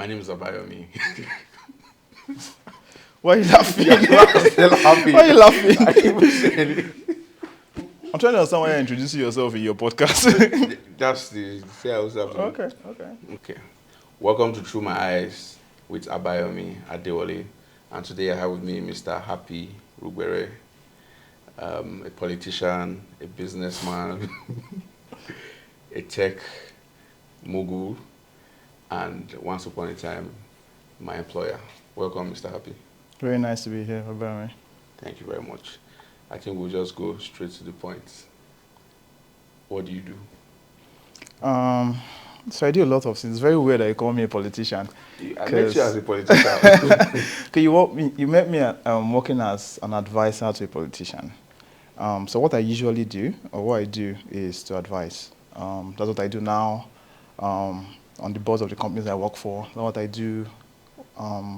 name is Abayomi. Why are you laughing? I'm still happy. Why are you laughing? I didn't even say anything. I'm trying to understand why you're introducing yourself in your podcast. That's the say I also have to. Okay. Okay. Welcome to Through My Eyes with Abayomi Adewale. And today I have with me Mr. Happy Rugbere, a politician, a businessman, a tech mogul, and once upon a time, my employer. Welcome, Mr. Happy. Very nice to be here, Obama. Thank you very much. I think we'll just go straight to the point. What do you do? So I do a lot of things. It's very weird that you call me a politician. I met you as a politician. You met me working as an advisor to a politician. So what I usually do, or what I do, is to advise. That's what I do now on the boards of the companies I work for. That's what I do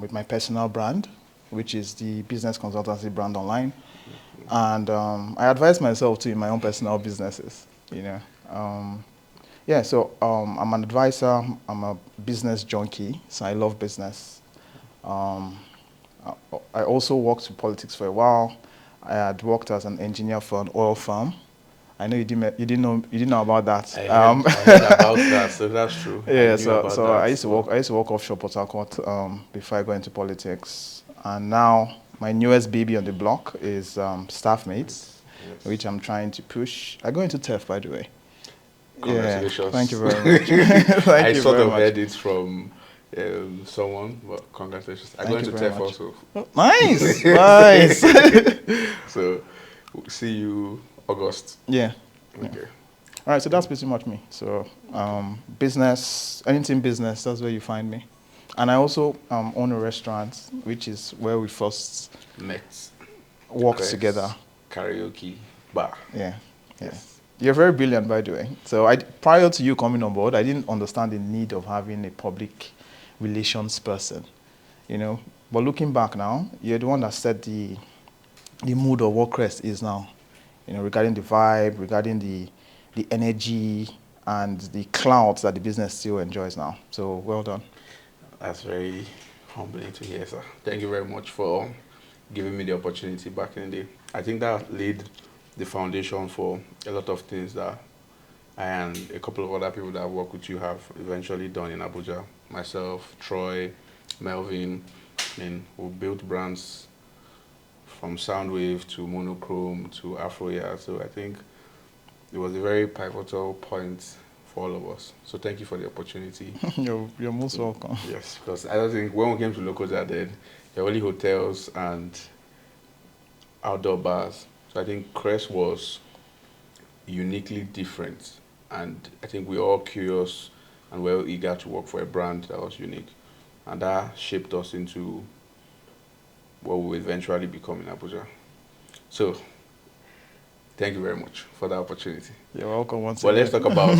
with my personal brand, which is the business consultancy brand online. And I advise myself too in my own personal businesses, you know. I'm an advisor, I'm a business junkie, so I love business. I also worked in politics for a while. I had worked as an engineer for an oil firm. I know you didn't know about that. I heard about that, so that's true. Yeah, I used to work offshore Port Harcourt before I got into politics, and now my newest baby on the block is staff mates, yes, which I'm trying to push. I go into TEF, by the way. Congratulations. Yeah, thank you very much. I sort of heard it from someone, but congratulations. I go into TEF also. Oh, nice, nice. So, we'll see you August. Yeah. Okay. Yeah. All right, so that's pretty much me. So, business, anything business, that's where you find me. And I also own a restaurant, which is where we first worked together. Karaoke bar. Yeah. Yes. You're very brilliant, by the way. So prior to you coming on board, I didn't understand the need of having a public relations person, you know. But looking back now, you're the one that set the mood of what Crest is now, you know, regarding the vibe, regarding the energy and the clout that the business still enjoys now. So well done. That's very humbling to hear, sir. Thank you very much for giving me the opportunity back in the day. I think that laid the foundation for a lot of things that I and a couple of other people that work with you have eventually done in Abuja. Myself, Troy, Melvin, we built brands from Soundwave to Monochrome to Afroya. So I think it was a very pivotal point for all of us. So thank you for the opportunity. You're most welcome. Yes, because I don't think when we came to Lokoja then, there were only hotels and outdoor bars. So I think Crest was uniquely different, and I think we were all curious and we were eager to work for a brand that was unique, and that shaped us into what we will eventually become in Abuja. So, thank you very much for the opportunity. You're welcome once again. Well, let's talk about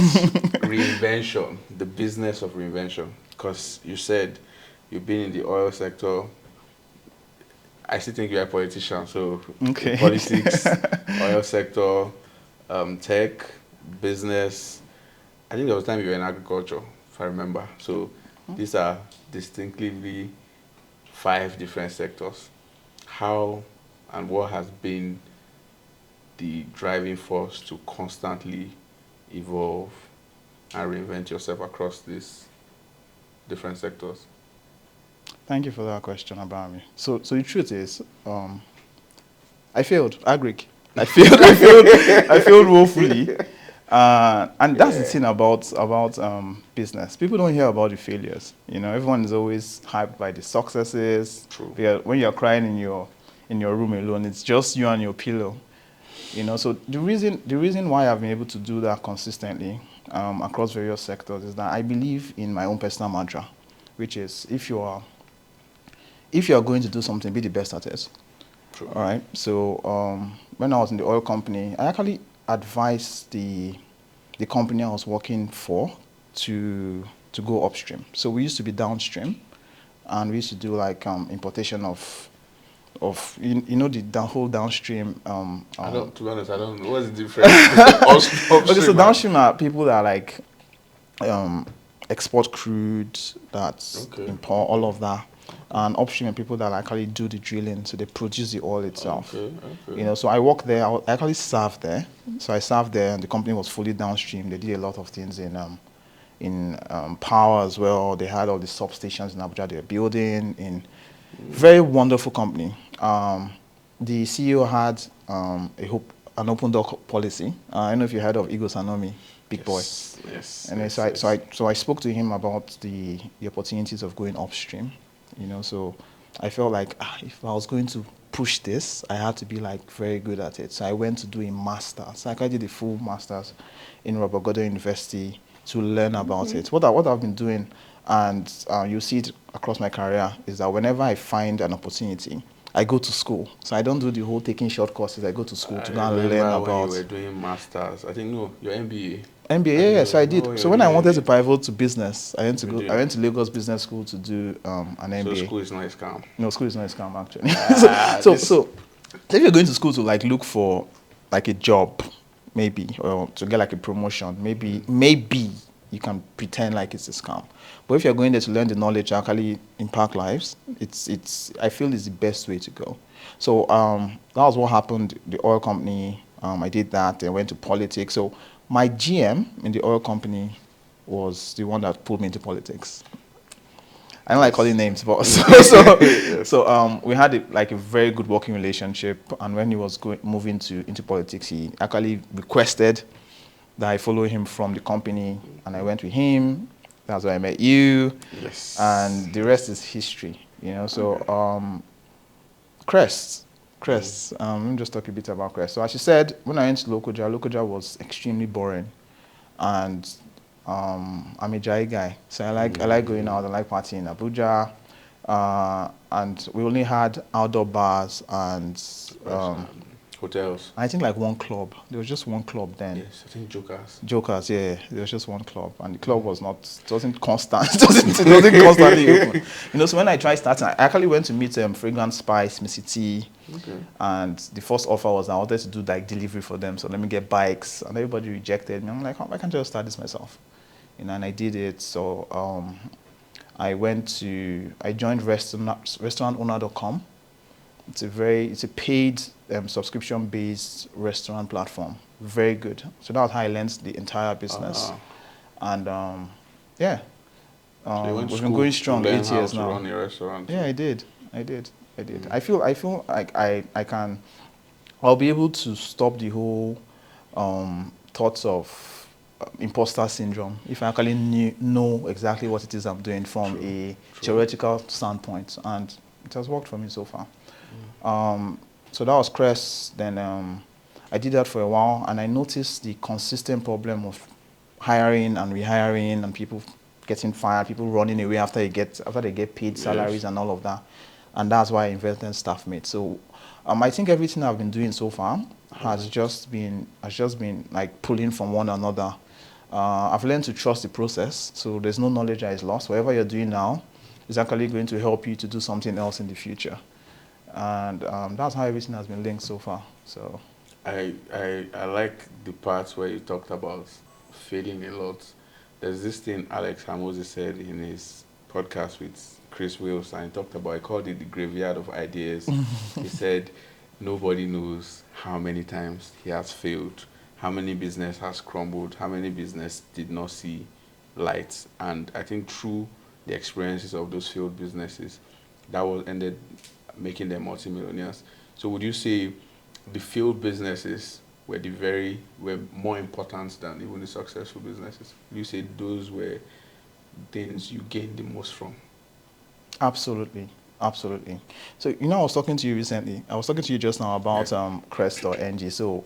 reinvention, the business of reinvention, because you said you've been in the oil sector. I still think you're a politician, so okay. Politics, oil sector, tech, business. I think there was a time you were in agriculture, if I remember. So these are distinctively 5 different sectors. How and what has been the driving force to constantly evolve and reinvent yourself across these different sectors? Thank you for that question about me. So the truth is, I failed agric. I failed woefully. And that's the thing about business. People don't hear about the failures. You know, everyone is always hyped by the successes. True. When you're crying in your room alone, it's just you and your pillow. You know, so the reason why I've been able to do that consistently across various sectors is that I believe in my own personal mantra, which is if you are going to do something, be the best at it. True. All right. So when I was in the oil company, I actually advised the company I was working for to go upstream. So we used to be downstream, and we used to do like importation of you know the whole downstream. To be honest, I don't know what's the difference. Okay, so downstream are people that are like export crude, that's Okay. import, all of that. And upstream are people that actually do the drilling, so they produce the oil itself. Okay. You Okay. know, so I worked there. I actually served there. So I served there, and the company was fully downstream. They did a lot of things in power as well. They had all the substations in Abuja they were building. In very wonderful company. The CEO had an open door policy. I don't know if you heard of Igor Sanomi, big boy. Yes. Yes. And then Yes. Yes. so I spoke to him about the opportunities of going upstream. You know, so I felt like if I was going to push this, I had to be like very good at it. So I went to do a master's. So I did a full master's in Robert Gordon University to learn about it. What I've been doing, and you see it across my career, is that whenever I find an opportunity, I go to school. So I don't do the whole taking short courses. I go to school I to go and learn remember when you about were doing masters. I think no, your MBA. MBA. I think Yeah, so I did. oh, So you're when I doing wanted to MBA. pivot to business, I You went did. to Lagos Business School to do an So MBA. school is not a scam. No, school is not a scam actually. Ah, so, this. so, so if you're going to school to like look for like a job, maybe, or to get like a promotion, maybe you can pretend like it's a scam. But if you're going there to learn the knowledge to actually impact lives, I feel it's the best way to go. So that was what happened. The oil company, I did that. I went to politics. So my GM in the oil company was the one that pulled me into politics. I don't like calling names, but we had like a very good working relationship. And when he was moving into politics, he actually requested that I follow him from the company, and I went with him. That's where I met you, Yes. and the rest is history. You know, so Crest. Let me just talk a bit about Crest. So as you said, when I went to Lokoja was extremely boring, and I'm a Jai guy, so I like going out. I like partying in Abuja, and we only had outdoor bars and Hotels. I think like one club. There was just one club then. Yes, I think Jokers. Jokers, yeah. There was just one club, and the club it wasn't constant. it wasn't constantly open. You know, so when I tried starting, I actually went to meet Fragrance Spice, Missy T, Okay. and the first offer was I wanted to do like delivery for them, so let me get bikes, and everybody rejected me. I'm like, why can't I just start this myself? You know, and I did it. So I joined restaurantowner.com. It's a paid subscription-based restaurant platform. Very good. So that's how I learned the entire business. And yeah, So you went to we've school been going to strong learn 8 how years to now. run a restaurant. Yeah, I did. I feel like I can. I'll be able to stop the whole thoughts of imposter syndrome if I actually know exactly what it is I'm doing from a theoretical standpoint, and it has worked for me so far. So that was Crest. Then I did that for a while, and I noticed the consistent problem of hiring and rehiring, and people getting fired, people running away after they get paid salaries and all of that. And that's why I invested in StaffMate. So I think everything I've been doing so far has just been like pulling from one another. I've learned to trust the process, so there's no knowledge that is lost. Whatever you're doing now is actually going to help you to do something else in the future. And that's how everything has been linked so far. So I like the parts where you talked about failing a lot. There's this thing Alex Hamosi said in his podcast with Chris Wills, and he talked about, he called it the graveyard of ideas. He said nobody knows how many times he has failed, how many business has crumbled, how many business did not see light. And I think through the experiences of those failed businesses, that was ended making them multimillionaires. So would you say the failed businesses were more important than even the successful businesses? Would you say those were things you gained the most from? absolutely. So I was talking to you recently. I was talking to you just now about Crest or NG. So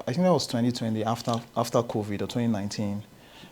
I think that was 2020 after COVID or 2019.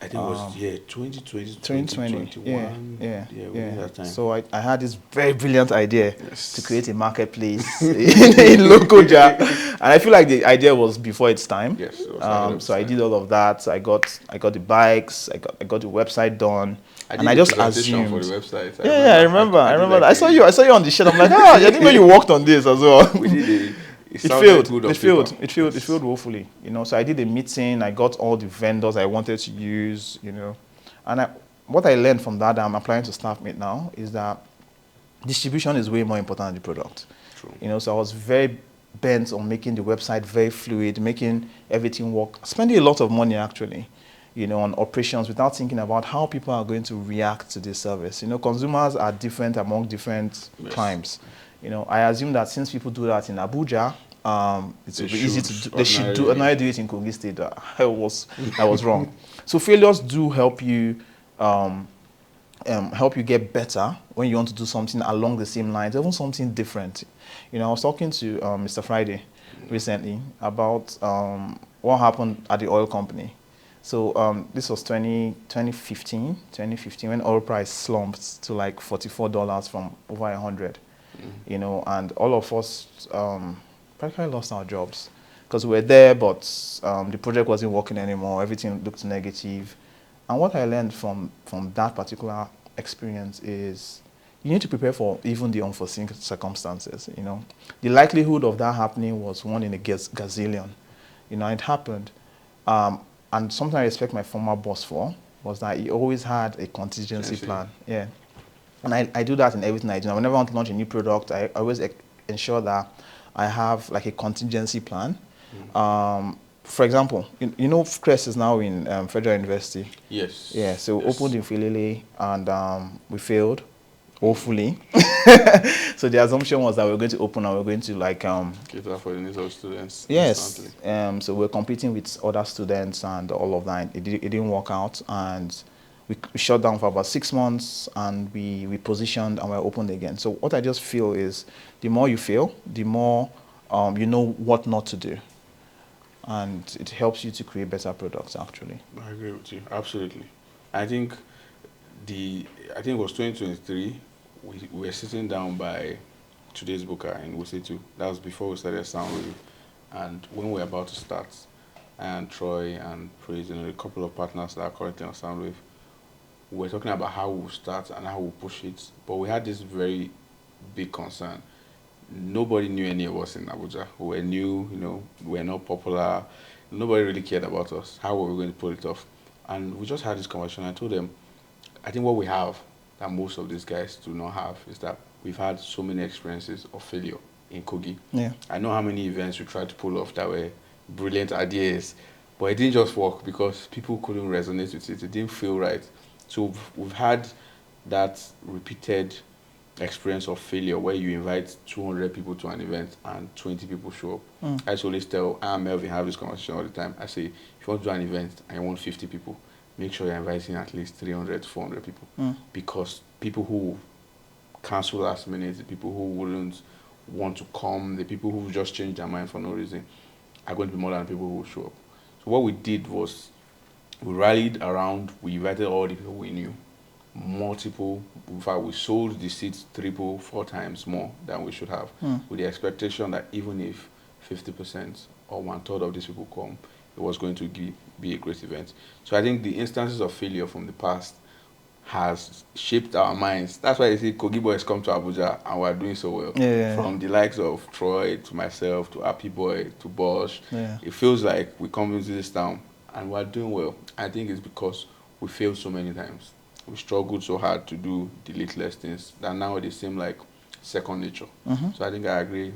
I think it was 2020, 2020, 2021. yeah. Within that time. So I had this very brilliant idea Yes. to create a marketplace in Lokoja, and I feel like the idea was before its time. Yes, it was ahead of So I its time. did all of that. I got the bikes. I got the website done, I and did I the just presentation assumed. for the website. I remember that. I saw like you on the shed. I'm like, I didn't know you worked on this as well. We did It sounded failed. good on It failed. paper. It failed. It Yes. failed woefully. So I did a meeting. I got all the vendors I wanted to use. And what I learned from that I'm applying to StaffMate now is that distribution is way more important than the product. True. You know, so I was very bent on making the website very fluid, making everything work, spending a lot of money actually, you know, on operations without thinking about how people are going to react to this service. You know, consumers are different among different climes. You know, I assume that since people do that in Abuja, it will be easy to do. They should do, and I do it in Kogi State. I was wrong. So failures do help you get better when you want to do something along the same lines, even something different. You know, I was talking to Mr. Friday recently about what happened at the oil company. So this was 2015 when oil price slumped to like $44 from over 100. You know, and all of us practically lost our jobs because we were there, but the project wasn't working anymore. Everything looked negative. And what I learned from that particular experience is you need to prepare for even the unforeseen circumstances. You know, the likelihood of that happening was 1 in a gazillion. You know, it happened. And something I respect my former boss for was that he always had a contingency plan. Yeah. And I do that in everything I do. Whenever I want to launch a new product, I always ensure that I have like a contingency plan. For example, you know, Crest is now in Federal University. Yes. Yeah, so we opened in Filele and we failed, hopefully. So the assumption was that we were going to open and we were going to like cater for the needs of students. Yes. So we're competing with other students and all of that. It didn't work out, and we shut down for about 6 months, and we repositioned and we're opened again. So what I just feel is the more you fail, the more you know what not to do. And it helps you to create better products, actually. I agree with you. Absolutely. I think it was 2023. We were sitting down by today's booker in Wuse2. That was before we started Soundwave. And when we were about to start, and Troy and Praise, you know, a couple of partners that are currently on Soundwave, we were talking about how we'll start and how we'll push it. But we had this very big concern. Nobody knew any of us in Abuja. We were new, you know, we were not popular. Nobody really cared about us. How were we going to pull it off? And we just had this conversation. I told them, I think what we have that most of these guys do not have is that we've had so many experiences of failure in Kogi. Yeah. I know how many events we tried to pull off that were brilliant ideas, but it didn't just work because people couldn't resonate with it. It didn't feel right. So we've had that repeated experience of failure where you invite 200 people to an event and 20 people show up. I always tell Melvin, have this conversation all the time. I say, if you want to do an event and you want 50 people, make sure you're inviting at least 300 to 400 people. Because people who cancel last minute, the people who wouldn't want to come, the people who just change their mind for no reason, are going to be more than people who will show up. So what we did was we rallied around, we invited all the people we knew. Multiple, in fact, we sold the seats 3-4 times more than we should have, with the expectation that even if 50% or 1/3 of these people come, it was going to be a great event. So I think the instances of failure from the past has shaped our minds. That's why you see Kogi boys come to Abuja and we're doing so well. From the likes of Troy to myself to Happy Boy to Bosch. It feels like we come into this town and we're doing well. I think it's because we failed so many times. We struggled so hard to do the littlest things that now they seem like second nature. So I think I agree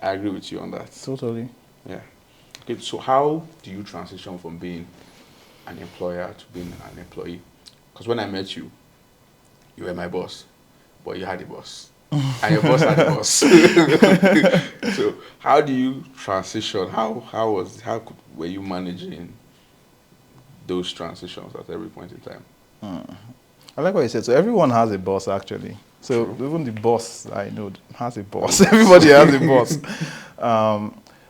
with you on that. Totally. Yeah. Okay, so how do you transition from being an employer to being an employee? Because when I met you, you were my boss, but you had a boss. And your boss had a boss. So how do you transition? Were you managing those transitions at every point in time? I like what you said. So everyone has a boss, actually. So even the boss I know has a boss. Everybody has a boss.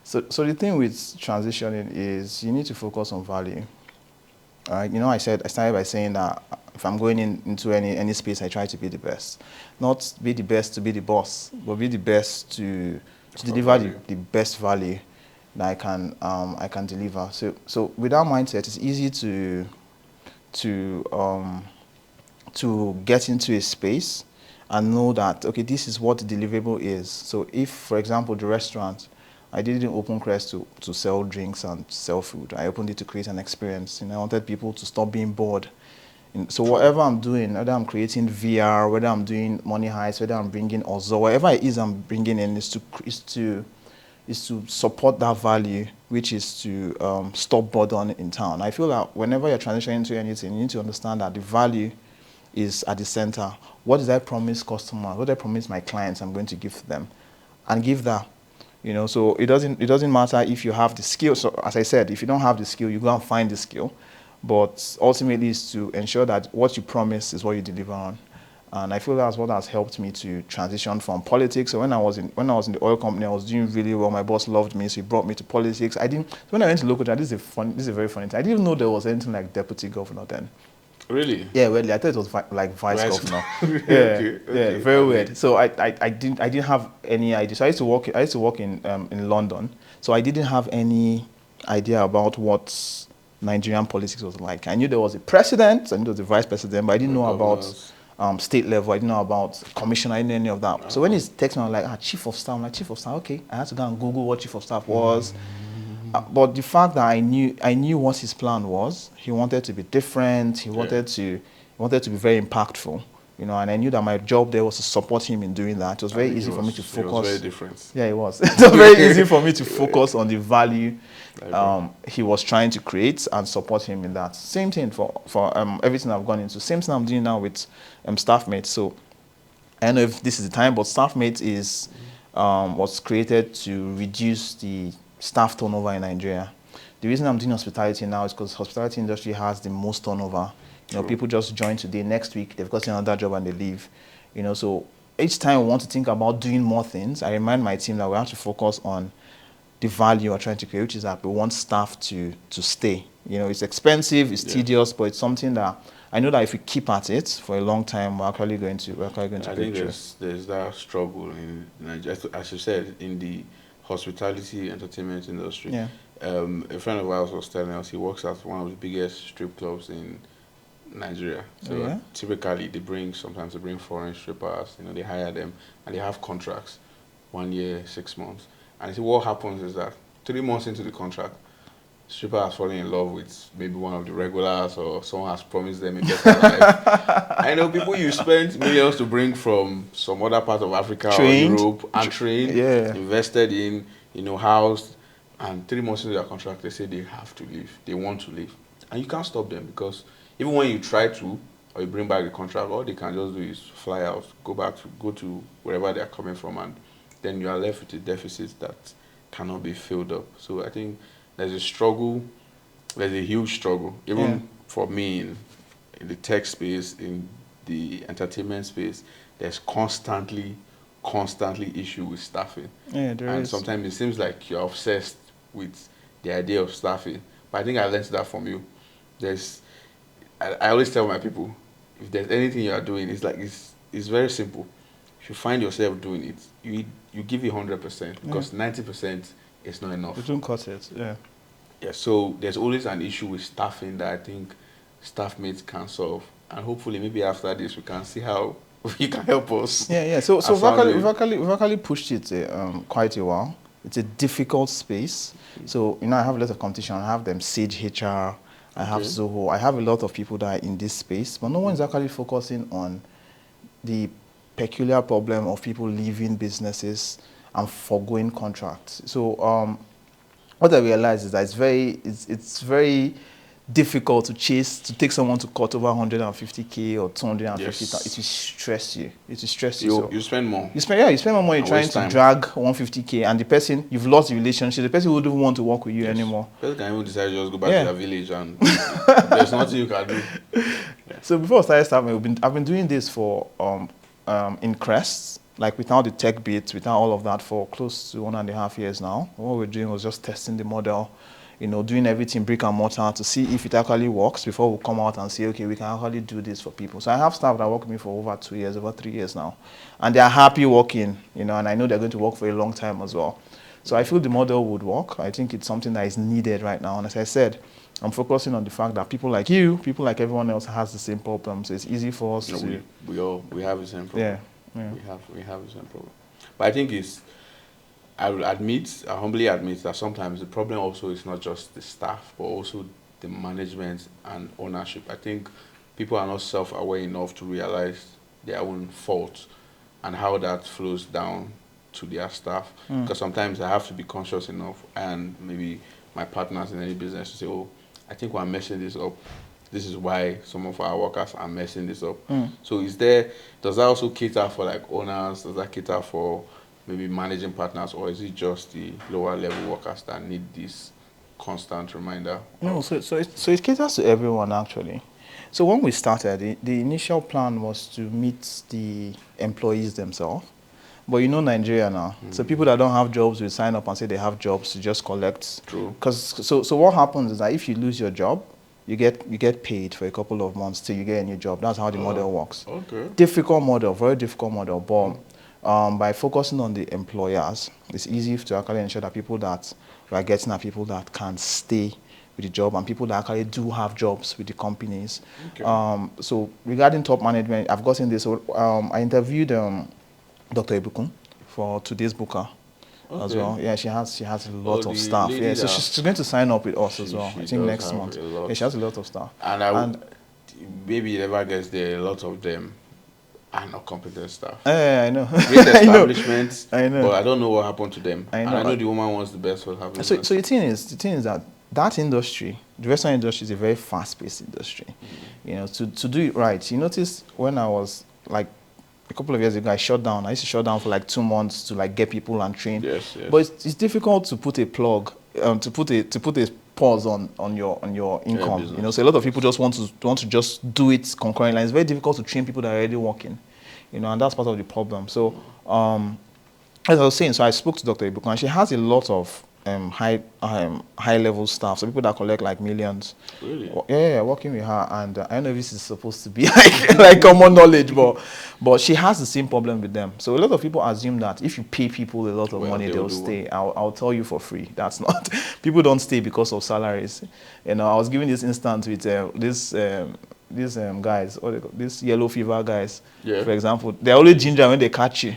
So the thing with transitioning is you need to focus on value. You know, I started by saying that if I'm going into any space, I try to be the best. Not be the best to be the boss, but be the best to deliver the best value that I can deliver. So with that mindset, it's easy to get into a space and know that, okay, this is what the deliverable is. So if, for example, the restaurant, I didn't open Crest to sell drinks and sell food. I opened it to create an experience. You know, I wanted people to stop being bored So True. whatever I'm doing, whether I'm creating VR, whether I'm doing money heists, whether I'm bringing Ozo, whatever it is I'm bringing in is to support that value, which is to stop boredom in town. I feel that whenever you're transitioning into anything, you need to understand that the value is at the center. What did I promise customers? What did I promise my clients I'm going to give them? And give that. So it doesn't matter if you have the skill. So as I said, if you don't have the skill, you go and find the skill. But ultimately is to ensure that what you promise is what you deliver on. And I feel that's what has helped me to transition from politics. So when I was in the oil company, I was doing really well. My boss loved me, so he brought me to politics. I didn't. So when I went to local, this is a very funny thing. I didn't even know there was anything like deputy governor then. Really? Yeah, well, I thought it was like vice Right. governor. Yeah, Okay. yeah, Okay. I very mean, weird. So I didn't have any idea. So I used to work in London. So I didn't have any idea about what Nigerian politics was like. I knew there was a president, I knew there was a vice president, but I didn't the know about governors. state level. I didn't know about commissioner. I didn't know any of that. So when Uh, he texted me, I was like, chief of staff. I'm like, chief of staff. Okay, I had to go and Google what chief of staff was. But the fact that I knew what his plan was, he wanted to be different. He yeah. wanted to be very impactful, and I knew that my job there was to support him in doing that. It was I very think easy for me to it was very focus. different. Yeah, it was. It was very easy for me to focus on the value Like, bro. he was trying to create and support him in that. Same thing for everything I've gone into. Same thing I'm doing now with staffmates. So I don't know if this is the time, but staffmates is was created to reduce the staff turnover in Nigeria. The reason I'm doing hospitality now is because hospitality industry has the most turnover. True. People just join today, next week they've got another job and they leave. So each time we want to think about doing more things, I remind my team that we have to focus on the value we're trying to create, which is that we want staff to stay. It's expensive, it's Yeah. tedious, but it's something that I know that if we keep at it for a long time, we're actually going to I break think through. there's that struggle in Nigeria, as you said, in the hospitality entertainment industry. Yeah. A friend of ours was telling us he works at one of the biggest strip clubs in Nigeria. Oh, So yeah? typically sometimes they bring foreign strippers, they hire them and they have contracts, 1 year, 6 months. And he said what happens is that 3 months into the contract, stripper has fallen in love with maybe one of the regulars or someone has promised them a better life. I know people you spent millions to bring from some other part of Africa or Trained. Europe and trained, Yeah. invested in, housed, and 3 months into their contract, they say they have to leave. They want to leave. And you can't stop them because even when you try to, or you bring back the contract, all they can just do is fly out, go to wherever they are coming from, and then you are left with a deficit that cannot be filled up. So I think there's a struggle, there's a huge struggle, Yeah. even for me in the tech space, in the entertainment space, there's constantly issue with staffing. Yeah, there And is. sometimes it seems like you're obsessed with the idea of staffing. But I think I learned that from you. There's, I always tell my people, if there's anything you are doing, it's very simple. If you find yourself doing it, you give it 100% Yeah. because 90% is not enough. You don't cut it. Yeah. Yeah, so there's always an issue with staffing that I think staff mates can solve. And hopefully maybe after this we can see how you can help us. Yeah, yeah. So As far as we've actually pushed it quite a while. It's a difficult space. So I have a lot of competition. I have them Sage HR. I have Okay. Zoho. I have a lot of people that are in this space, but no one's actually focusing on the peculiar problem of people leaving businesses and foregoing contracts. So what I realized is that it's very difficult to take someone to court over 150K or 250. Yes. It will stress you. It will stress you. You So you spend more. you spend more money And trying waste to time. drag 150K, and the person you've lost the relationship. The person wouldn't want to work with you Yes. anymore. People can even decide to just go back Yeah. to their village and there's nothing you can do. So before I started staffing, I've been doing this for in Crest, like without the tech bit, without all of that, for close to 1.5 years now. What we're doing was just testing the model, doing everything brick and mortar to see if it actually works before we come out and say, okay, we can actually do this for people. So I have staff that work with me for over 2 years, over 3 years now, and they're happy working, and I know they're going to work for a long time as well. So I feel the model would work. I think it's something that is needed right now. And as I said, I'm focusing on the fact that people like you, people like everyone else has the same problem. So it's easy for us No, to... we have the same problem. Yeah, yeah. We have the same problem. But I think I humbly admit that sometimes the problem also is not just the staff, but also the management and ownership. I think people are not self-aware enough to realize their own faults and how that flows down to their staff. Mm. Because sometimes I have to be conscious enough, and maybe my partners in any business to say, "Oh, I think we're messing this up. This is why some of our workers are messing this up." Mm. So, does that also cater for like owners? Does that cater for maybe managing partners, or is it just the lower level workers that need this constant reminder No, of? so it caters to everyone actually. So when we started, the initial plan was to meet the employees themselves. But you know Nigeria now. So people that don't have jobs will sign up and say they have jobs to just collect. True. Because so what happens is that if you lose your job, you get paid for a couple of months till you get a new job. That's how the model works. Okay. Difficult model, very difficult model. But by focusing on the employers, it's easy to actually ensure that people that we are getting are people that can stay with the job and people that actually do have jobs with the companies. Okay. So regarding top management, I've gotten this. So I interviewed Dr. Ibukun for today's booker as Okay. well. Yeah, she has a Oh, lot of the staff. lady Yeah, so that she's going to sign up with us as well. she I think does next have month. a lot. Yeah, she has a lot of staff. And And maybe it never gets there. A lot of them are not competent staff. I know. Great I know. establishments, I know. but I don't know what happened to them. I And know. I know the woman wants the best for her business. So the thing is that industry, the restaurant industry, is a very fast-paced industry. You know, to do it right. You notice when I was like a couple of years ago, I shut down. I used to shut down for like 2 months to like get people and train. Yes, yes. But it's difficult to put a plug, to put a pause on your income. business. You know, so a lot of people just want to just do it concurrently. And it's very difficult to train people that are already working. You know, and that's part of the problem. So, as I was saying, so I spoke to Dr. Ibuku, and she has a lot of high level staff, so people that collect like millions. Really? Yeah, working with her, and I don't know if this is supposed to be like common knowledge, but she has the same problem with them. So a lot of people assume that if you pay people a lot of Well, money, they'll they'll do stay. I'll tell you for free. That's not. People don't stay because of salaries. You know, I was giving this instance with these guys, what they call, these yellow fever guys, Yeah. for example. They're always ginger when they catch you.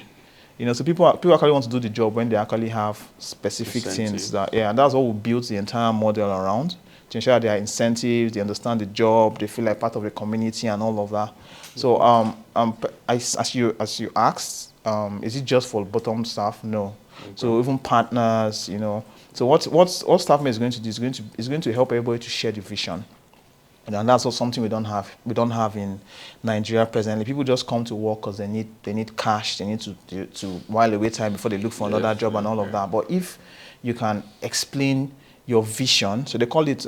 You know, so people actually want to do the job when they actually have specific Incentive. things that, yeah, and that's what we built the entire model around, to ensure that there are incentives, they understand the job, they feel like part of the community and all of that. So, as you asked, is it just for bottom staff? No. Okay. So even partners, you know. So what Staffmate is going to do is going to help everybody to share the vision. And that's also something we don't have in Nigeria presently. People just come to work because they need cash, they need to while away time before they look for another job and all of that. But if you can explain your vision, so they call it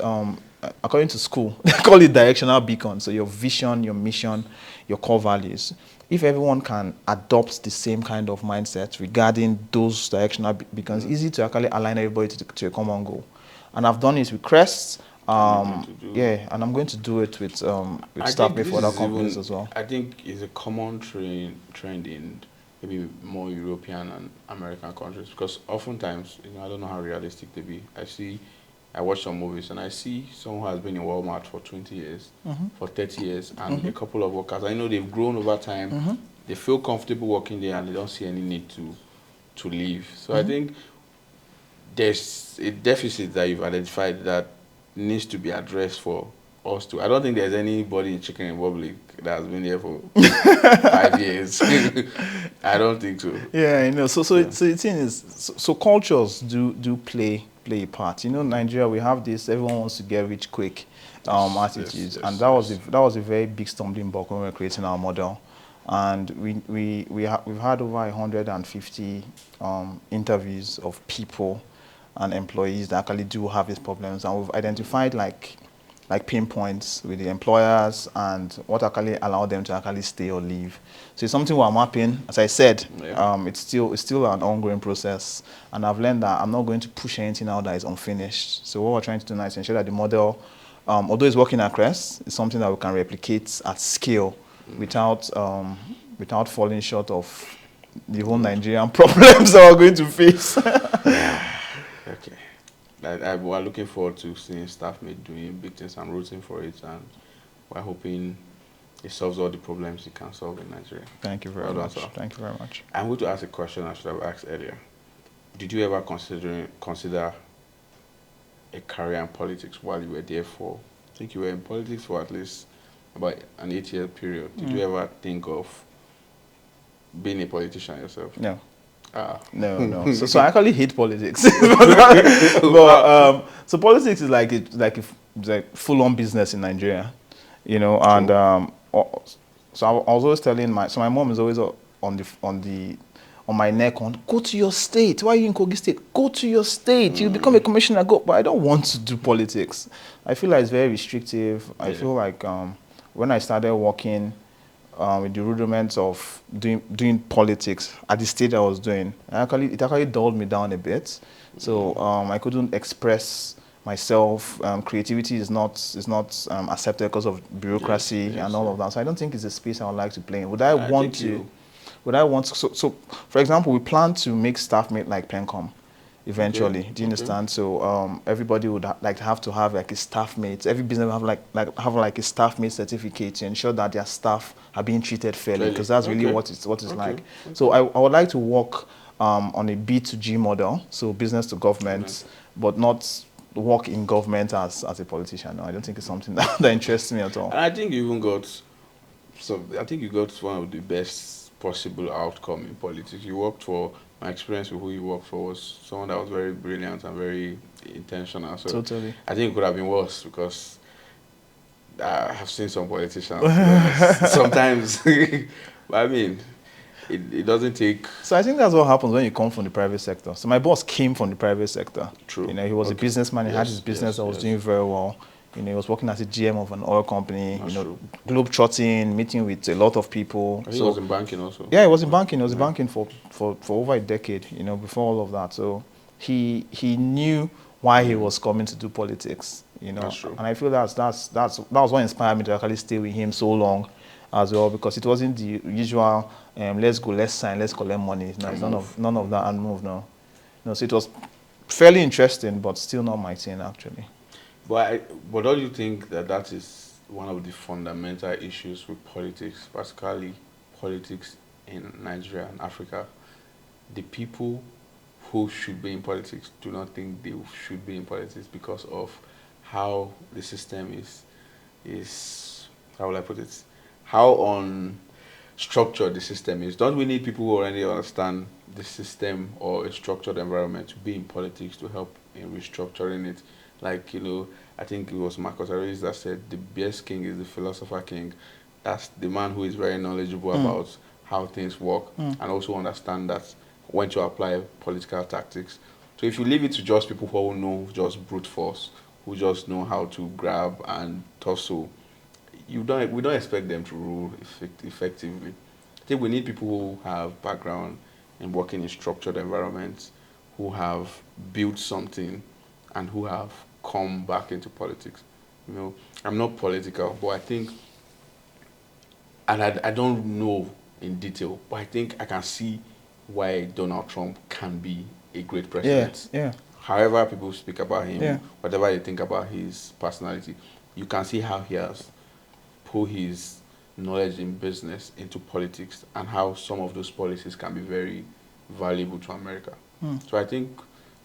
according to school, they call it directional beacon. So your vision, your mission, your core values. If everyone can adopt the same kind of mindset regarding those directional beacons, it's easy to actually align everybody to a common goal. And I've done it with Crest. Yeah, and I'm going to do it with Staffmate for other companies as well. I think it's a common trend in maybe more European and American countries, because oftentimes, I don't know how realistic they be. I watch some movies and I see someone who has been in Walmart for 20 years, for 30 years, and a couple of workers. I know they've grown over time. They feel comfortable working there and they don't see any need to leave. So I think there's a deficit that you've identified that needs to be addressed for us too. I don't think there's anybody in Chicken Republic that has been there for 5 years. I don't think so. Yeah, I know. So the thing is, so cultures do play a part. You know, Nigeria, we have this everyone wants to get rich quick attitudes, and that was a very big stumbling block when we were creating our model. And we've had over 150 interviews of people and employees that actually do have these problems, and we've identified like pain points with the employers and what actually allow them to actually stay or leave. So it's something we're mapping. As I said, it's still an ongoing process, and I've learned that I'm not going to push anything out that is unfinished. So what we're trying to do now is ensure that the model, although it's working at Crest, is something that we can replicate at scale without falling short of the whole Nigerian problems that we're going to face. Okay. We're looking forward to seeing Staffmate doing big things. I'm rooting for it, and we're hoping it solves all the problems it can solve in Nigeria. Thank you very much. Thank you very much. I'm going to ask a question I should have asked earlier. Did you ever consider a career in politics while you were there for, I think you were in politics for at least about an 8-year period, did you ever think of being a politician yourself? No. Ah. No, no. So I actually hate politics. So politics is it's like full-on business in Nigeria, and True. so I was always telling my mom is always on my neck on, go to your state. Why are you in Kogi State? Go to your state. You become a commissioner. Go. But I don't want to do politics. I feel like it's very restrictive. I feel like when I started working with the rudiments of doing politics at the stage I was doing, it actually dulled me down a bit. So I couldn't express myself. Creativity is not accepted because of bureaucracy and all of that. So I don't think it's a space I would like to play in. Would I want to? Would I want to? So for example, we plan to make staff mate like Pencom eventually. Do you understand? So everybody would like to have like a staff mate. Every business will have like a staff mate certificate to ensure that their staff are being treated fairly, because that's really what it's like. So I would like to work on a B2G model, so business to government, but not work in government as a politician. No, I don't think it's something that interests me at all. And I think you even got, so I think you got one of the best possible outcome in politics. You worked for, my experience with who you worked for was someone that was very brilliant and very intentional. So Totally. I think it could have been worse, because I have seen some politicians, to be honest, sometimes. I mean, it doesn't take. So I think that's what happens when you come from the private sector. So my boss came from the private sector. True. He was a businessman. He had his business that was doing very well. He was working as a GM of an oil company. That's true. Globe trotting, meeting with a lot of people. He was in banking also. Yeah, he was in banking. He was in banking for over a decade. Before all of that. So he knew why he was coming to do politics. That's true. And I feel that was what inspired me to actually stay with him so long, as well, because it wasn't the usual let's go, let's sign, let's collect money. No, it's none of that and move. No, so it was fairly interesting, but still not my thing actually. But don't you think that is one of the fundamental issues with politics, particularly politics in Nigeria and Africa? The people who should be in politics do not think they should be in politics because of how the system is how will I put it? How unstructured the system is. Don't we need people who already understand the system or a structured environment to be in politics to help in restructuring it? Like, I think it was Marcus Aurelius that said the best king is the philosopher king. That's the man who is very knowledgeable about how things work and also understand that when to apply political tactics. So if you leave it to just people who know just brute force, who just know how to grab and tussle, we don't expect them to rule effectively. I think we need people who have background in working in structured environments, who have built something, and who have come back into politics. I'm not political, but I think, and I don't know in detail, but I think I can see why Donald Trump can be a great president. Yeah. However people speak about him, Yeah. whatever they think about his personality, you can see how he has put his knowledge in business into politics and how some of those policies can be very valuable to America. So I think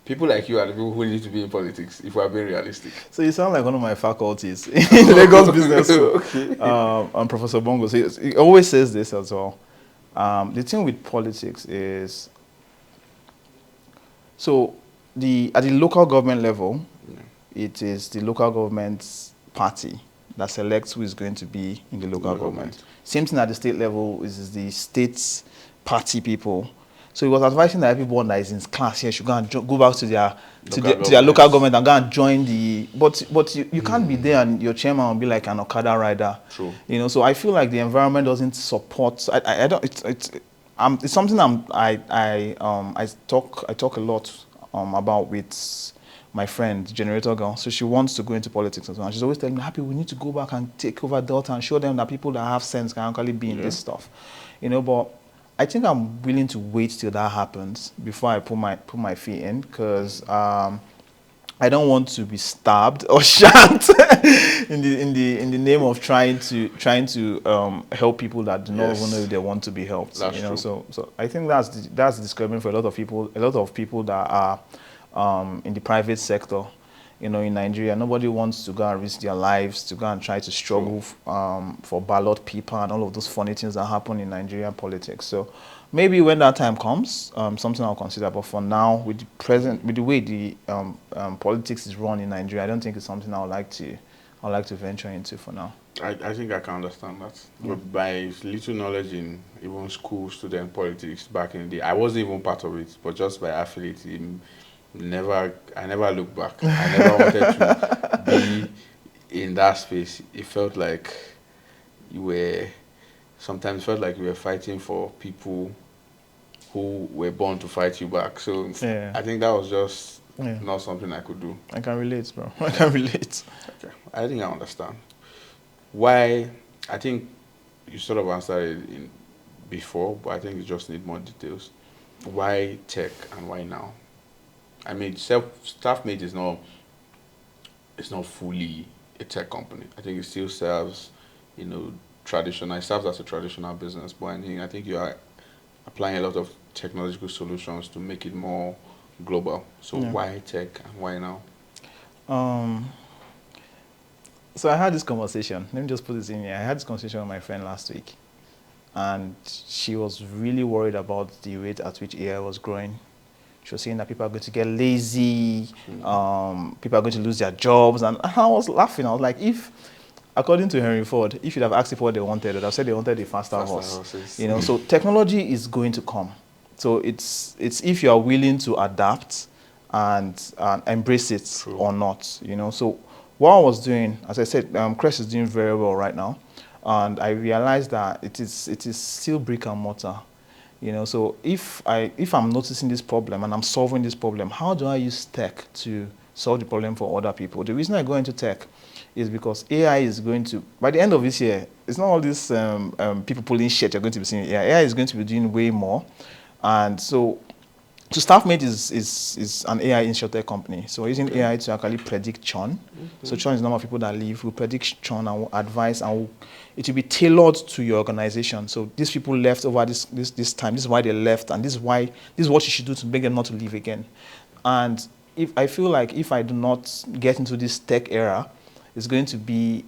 people like you are the people who need to be in politics, if we are being realistic. So you sound like one of my faculties in Lagos Business School. And Professor Bongo, so he always says this as well. The thing with politics is, so at the local government level, it is the local government's party that selects who is going to be in the local government. Same thing at the state level is the state's party people. So he was advising that everyone that is in class here should go and go back to their local government and go and join the. But you can't be there and your chairman will be like an Okada rider. True. So I feel like the environment doesn't support. I don't. It's something I talk a lot about with my friend Generator Girl. So she wants to go into politics as well. She's always telling me, "Happy, we need to go back and take over Delta and show them that people that have sense can actually be in this stuff." But I think I'm willing to wait till that happens before I put my feet in, because I don't want to be stabbed or shot in the name of trying to help people that do not even know if they want to be helped. That's true. So I think that's discouraging for a lot of people. A lot of people that are in the private sector, in Nigeria, nobody wants to go and risk their lives to go and try to struggle for ballot paper and all of those funny things that happen in Nigerian politics. So maybe when that time comes, something I'll consider. But for now, with the way the politics is run in Nigeria, I don't think it's something I'd like to venture into for now. I think I can understand that. Yeah. But by little knowledge in even school, student politics back in the day, I wasn't even part of it, but just by affiliate, I never looked back. I never wanted to be in that space. It felt like you were, sometimes felt like you were fighting for people who were born to fight you back. So Yeah. I think that was just Yeah. not something I could do. I can relate, bro. I can relate. Okay. I think I understand. Why, I think you sort of answered it before, but I think you just need more details. Why tech and why now? I mean, Staffmate is not, it's not fully a tech company. I think it still serves, traditional. It serves as a traditional business, but I think you are applying a lot of technological solutions to make it more global. So Yeah. why tech and why now? So I had this conversation. Let me just put this in here. I had this conversation with my friend last week, and she was really worried about the rate at which AI was growing. She was saying that people are going to get lazy, people are going to lose their jobs, and I was laughing. I was like, according to Henry Ford, if you'd have asked people what they wanted, they'd have said they wanted a faster horse. Horses. So technology is going to come. So it's if you are willing to adapt and embrace it. True. Or not. So what I was doing, as I said, Crest is doing very well right now, and I realized that it is still brick and mortar. So if I'm noticing this problem and I'm solving this problem, how do I use tech to solve the problem for other people? The reason I go into tech is because AI is going to, by the end of this year, it's not all these people pulling shit you're going to be seeing AI. AI is going to be doing way more. And so Staffmate is an AI insurtech company. So we're using AI to actually predict churn. So churn is the number of people that leave. We predict churn and we'll advise, and it will be tailored to your organization. So these people left over this time. This is why they left, and this is what you should do to make them not to leave again. And I feel like if I do not get into this tech era, it's going to be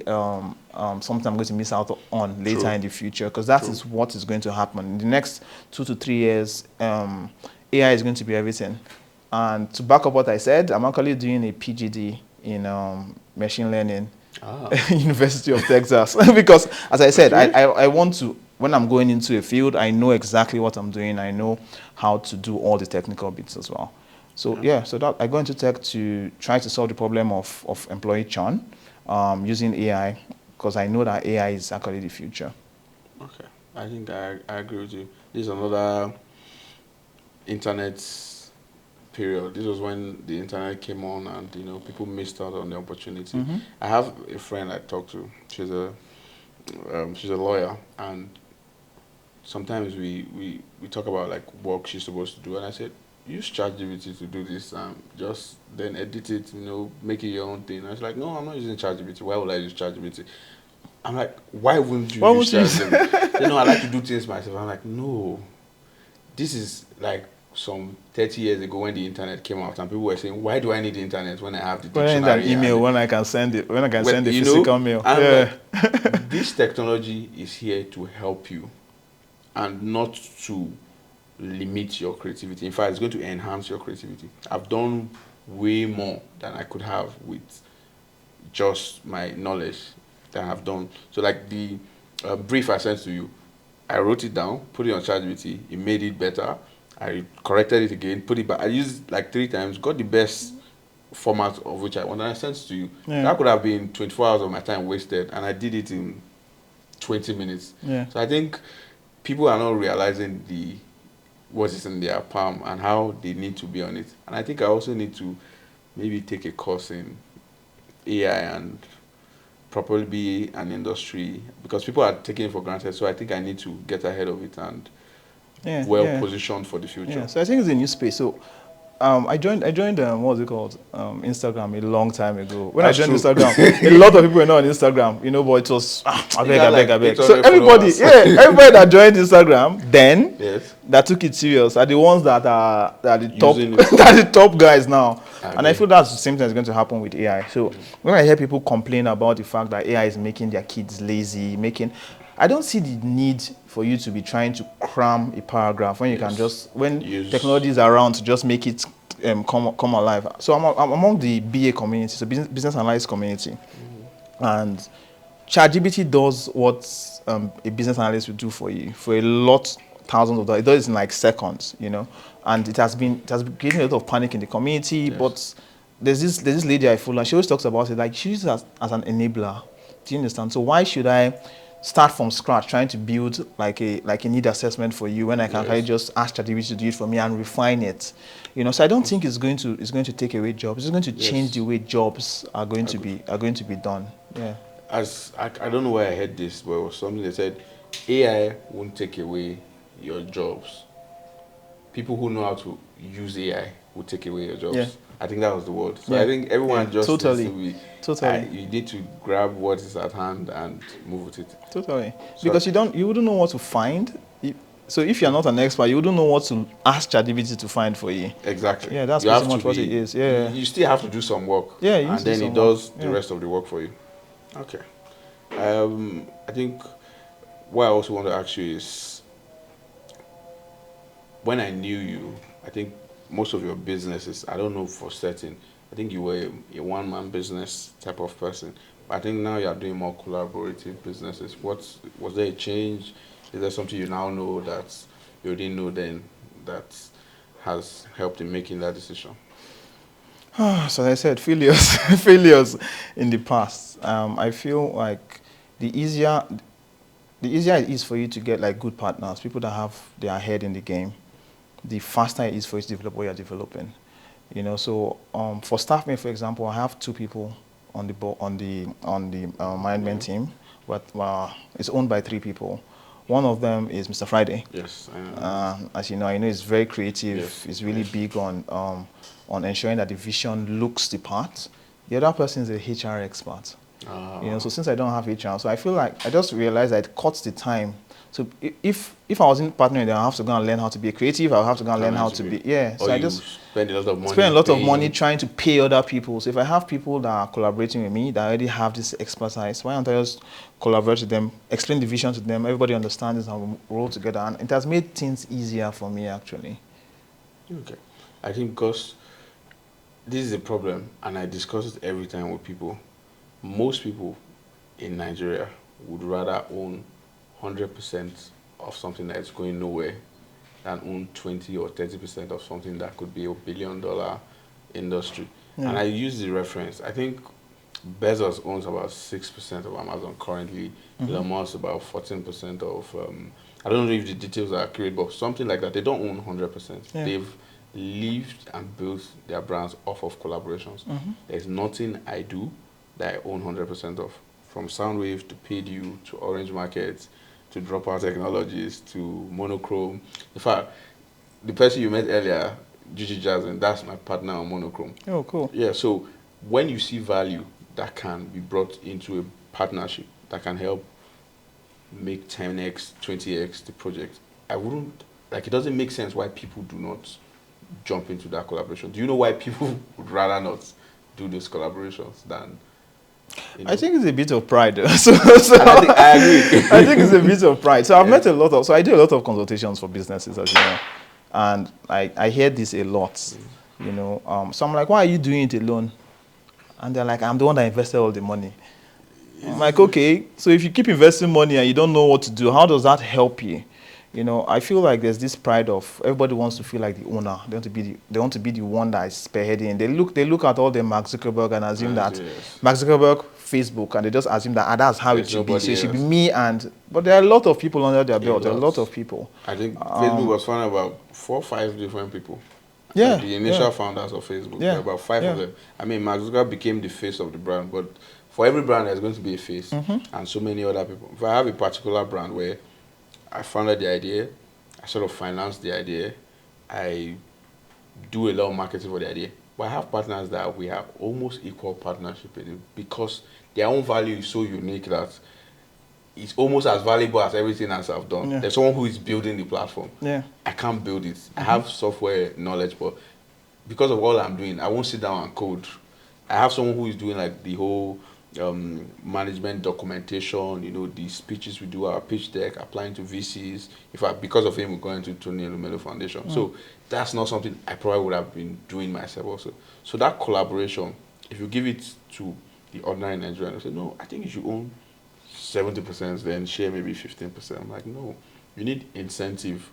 something I'm going to miss out on later. True. In the future, because that True. Is what is going to happen in the next 2 to 3 years. AI is going to be everything. And to back up what I said, I'm actually doing a PhD in machine learning, University of Texas. Because, as I said, I want to, when I'm going into a field, I know exactly what I'm doing. I know how to do all the technical bits as well. So so that I go into tech to try to solve the problem of employee churn using AI, because I know that AI is actually the future. Okay, I think I agree with you. This is another internet period. This was when the internet came on, and people missed out on the opportunity. Mm-hmm. I have a friend I talk to. She's a lawyer, and sometimes we talk about like work she's supposed to do, and I said, use ChatGPT to do this, just then edit it, make it your own thing. And I was like, no, I'm not using ChatGPT. Why would I use ChatGPT? I'm like, why wouldn't you use ChatGPT? I like to do things myself. I'm like, no, this is like some 30 years ago when the internet came out, and people were saying, why do I need the internet when I have the dictionary? When I need an email, when I can send it, when I can send a physical mail. Like, this technology is here to help you and not to limit your creativity. In fact, it's going to enhance your creativity. I've done way more than I could have with just my knowledge that I've done. So like the brief I sent to you, I wrote it down, put it on ChatGPT, it made it better. I corrected it again, put it back. I used like 3 times, got the best format of which I wanted, and I sent it to you. Yeah. That could have been 24 hours of my time wasted, and I did it in 20 minutes. Yeah. So I think people are not realizing what is in their palm and how they need to be on it. And I think I also need to maybe take a course in AI and probably be an industry, because people are taking it for granted. So I think I need to get ahead of it and positioned for the future. Yeah. So I think it's a new space. So I joined what's it called? Instagram a long time ago. When I That's joined true. Instagram, a lot of people were not on Instagram, but it was I You beg, got I beg, like I beg. So 800 everybody, followers. yeah, everybody that joined Instagram then Yes. that took it serious are the ones that are the top Using it. that are the top guys now. I And I agree. feel that's the same thing is going to happen with AI. So when I hear people complain about the fact that AI is making their kids lazy, I don't see the need for you to be trying to cram a paragraph when you can Yes. just, when Use. technology is around, to just make it come alive. So I'm among the BA community, so business analyst community, and ChatGPT does what a business analyst would do for you for a lot, thousands of dollars. It does it in like seconds. And it has been creating a lot of panic in the community. Yes. But there's this lady I follow, and she always talks about it like she uses it as an enabler. Do you understand? So why should I start from scratch trying to build like a need assessment for you when I can actually Yes. just ask ChatGPT to do it for me and refine it? So I don't think it's going to take away jobs. It's going to change the Yes. way jobs are going I to agree. be done. Yeah. As I don't know where I heard this, but it was something that said AI won't take away your jobs. People who know how to use AI will take away your Yeah. jobs. I think that was the word. So I Yeah. think Yeah. everyone just needs to Totally. be. Totally. You need to grab what is at hand and move with it. Totally. So Because you wouldn't know what to find. So if you're not an expert, you wouldn't know what to ask ChatGPT to find for you. exactly, Yeah, that's you pretty have to much what it be. is. You, Yeah. you still have to do some work, Yeah, you need and to do then it some work. does the Yeah. rest of the work for you. Okay. I think what I also want to ask you is, when I knew you, I think most of your businesses, I don't know for certain, I think you were a one-man business type of person. But I think now you're doing more collaborative businesses. Was there a change? Is there something you now know that you didn't know then that has helped in making that decision? So as I said, failures, failures in the past. I feel like the easier, the easier it is for you to get like good partners, people that have their head in the game, the faster it is for you to develop what you're developing. So for Staffmate, for example, I have two people on the management team, but it's owned by three people. One of them is Mr. Friday. Yes, I know. As you know, he's very creative. Yes, He's really yes. big on ensuring that the vision looks the part. The other person is a HR expert. So since I don't have HR, so I feel like I just realized that it cuts the time. So if I wasn't partnering with them, I have to go and learn how to be a creative. I have to go and learn how to be Or So I you just spend a lot of money spend a lot of money paying. trying to pay other people. So if I have people that are collaborating with me that already have this expertise, why don't I just collaborate with them, explain the vision to them, everybody understands and we roll together. And it has made things easier for me actually. Okay. I think because this is a problem, and I discuss it every time with people. Most people in Nigeria would rather own 100% of something that is going nowhere than own 20 or 30% of something that could be $1 billion industry. Yeah. And I use the reference. I think Bezos owns about 6% of Amazon currently. Elon Musk about 14% of. I don't know if the details are accurate, but something like that. They don't own 100%. Yeah. They've lived and built their brands off of collaborations. There's nothing I do that I own 100% of. From Soundwave to PayDue to Orange Markets to Dropout Technologies to Monochrome. In fact, the person you met earlier, Gigi Jasmine, that's my partner on Monochrome. Oh, cool. Yeah, so when you see value that can be brought into a partnership that can help make 10x, 20x the project, I wouldn't, like, it doesn't make sense why people do not jump into that collaboration. Do you know why people would rather not do those collaborations than, I think it's a bit of pride. So and I agree. I think it's a bit of pride. So I've Yeah. met so I do a lot of consultations for businesses, as you know, and I hear this a lot. So I'm like, why are you doing it alone? And they're like, I'm the one that invested all the money. I'm like, okay, so if you keep investing money and you don't know what to do, how does that help you? I feel like there's this pride of everybody wants to feel like the owner. They want to be the one that is spearheading. They look at all the Mark Zuckerberg and assume that Yes. Mark Zuckerberg, Facebook, and they just assume that that's how There's it should be. So nobody it should be else. me but there are a lot of people under their belt. There are a lot lot. of people. I think Facebook was founded about 4 or 5 different people. Yeah, Like the initial yeah. founders of Facebook, Yeah, there were about 5 of yeah. them. I mean, Mark Zuckerberg became the face of the brand, but for every brand, there's going to be a face, and so many other people. If I have a particular brand where I founded the idea, I sort of financed the idea, I do a lot of marketing for the idea. But I have partners that we have almost equal partnership with it because their own value is so unique that it's almost as valuable as everything else I've done. Yeah. There's someone who is building the platform. Yeah. I can't build it. I have software knowledge, but because of all I'm doing, I won't sit down and code. I have someone who is doing like the whole management documentation, the speeches we do, our pitch deck, applying to VCs. In fact, because of him, we're going to Tony Elumelu Foundation. So that's not something I probably would have been doing myself also. So that collaboration, if you give it to the ordinary Nigerian, they say, no, I think you should own 70%, then share maybe 15%. I'm like, no, you need incentive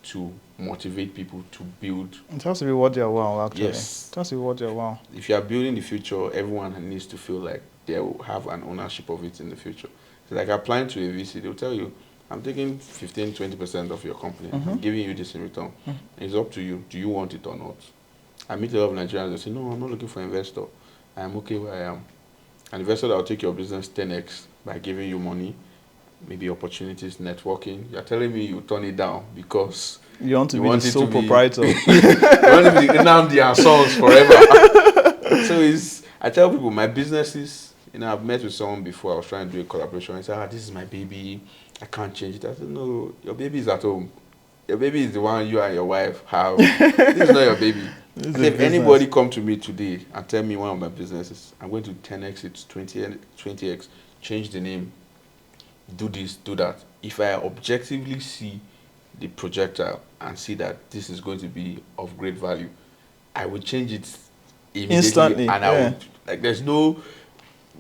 to motivate people to build. It has to be what they're well, actually. Yes. It has to be what they're well. If you are building the future, everyone needs to feel like they will have an ownership of it in the future. So like applying to a VC, they'll tell you, I'm taking 15-20% of your company. I'm giving you this in return. It's up to you. Do you want it or not? I meet a lot of Nigerians that say, no, I'm not looking for an investor. I'm okay where I am. An investor that will take your business 10x by giving you money, maybe opportunities, networking. You're telling me you turn it down because you want to be the sole proprietor. You want to be Nnamdi and Sons forever. So I tell people my businesses, I've met with someone before, I was trying to do a collaboration. I said, this is my baby, I can't change it. I said, no, your baby is at home. Your baby is the one you and your wife have. This is not your baby. If anybody come to me today and tell me one of my businesses, I'm going to 10x it, 20x, change the name, do this, do that. If I objectively see the projectile and see that this is going to be of great value, I will change it immediately. Instantly, and I would, there's no,